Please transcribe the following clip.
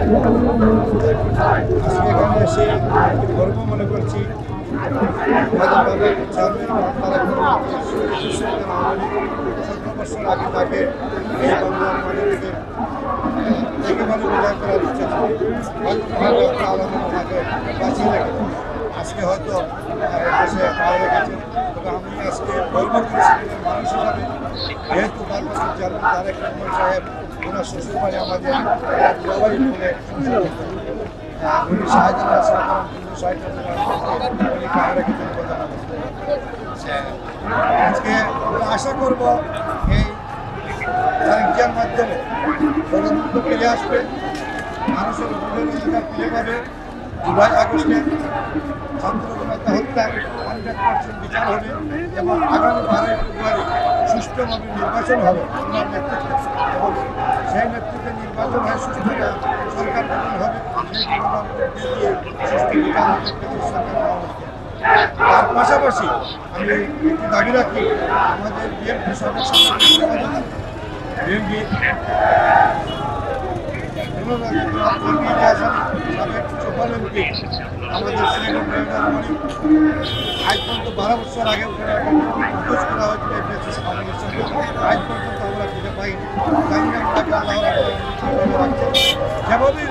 আজকে এখানে এসে গর্ব মনে করছি সতেরো বছর আগে তাকে এই বাংলার মাটিতে একেবারে বিদায় করার ইচ্ছা ছিল, আলম তাকে বাঁচিয়ে রেখেছে। আজকে হয়তো দেশে মারা রেখেছে, তবে আমি আজকে গর্ব করেছি মানুষ হিসাবে, যেহেতু 5 বছর চেয়ারম্যান তারেক রহমান সাহেব ওনার শ্বশুর বাড়ি আমাদের জবাই বলে উনি শাহজালাল সাহেব কিন্তু উনি কাজ রেখেছেন আজকে আশা করব এই তারিখের মাধ্যমে গণতন্ত্র ফিরে আসবে, মানুষের ভোটের অধিকার ফিরে পাবে। জুলাই আগস্টে ছাত্র জনতা হত্যা 100% বিচার হবে এবং আগামী 12 ফেব্রুয়ারি সুষ্ঠুভাবে নির্বাচন হবে ওনার নেতৃত্বে, এবং সেই নেতৃত্বে নির্বাচন হয়ে সুষ্ঠু সরকার গঠন হবে, দিয়ে সুষ্ঠু বিচার হবে সরকার। তার পাশাপাশি আমি একটি দাবি রাখি, আমাদের বিএনপি সদস্য বিএনপি আমাদের আজ পর্যন্ত 12 বছর আগে খোঁজ করা হয়েছিল আজ পর্যন্ত আমরা খুঁজে পাইনি। জানি না যেভাবেই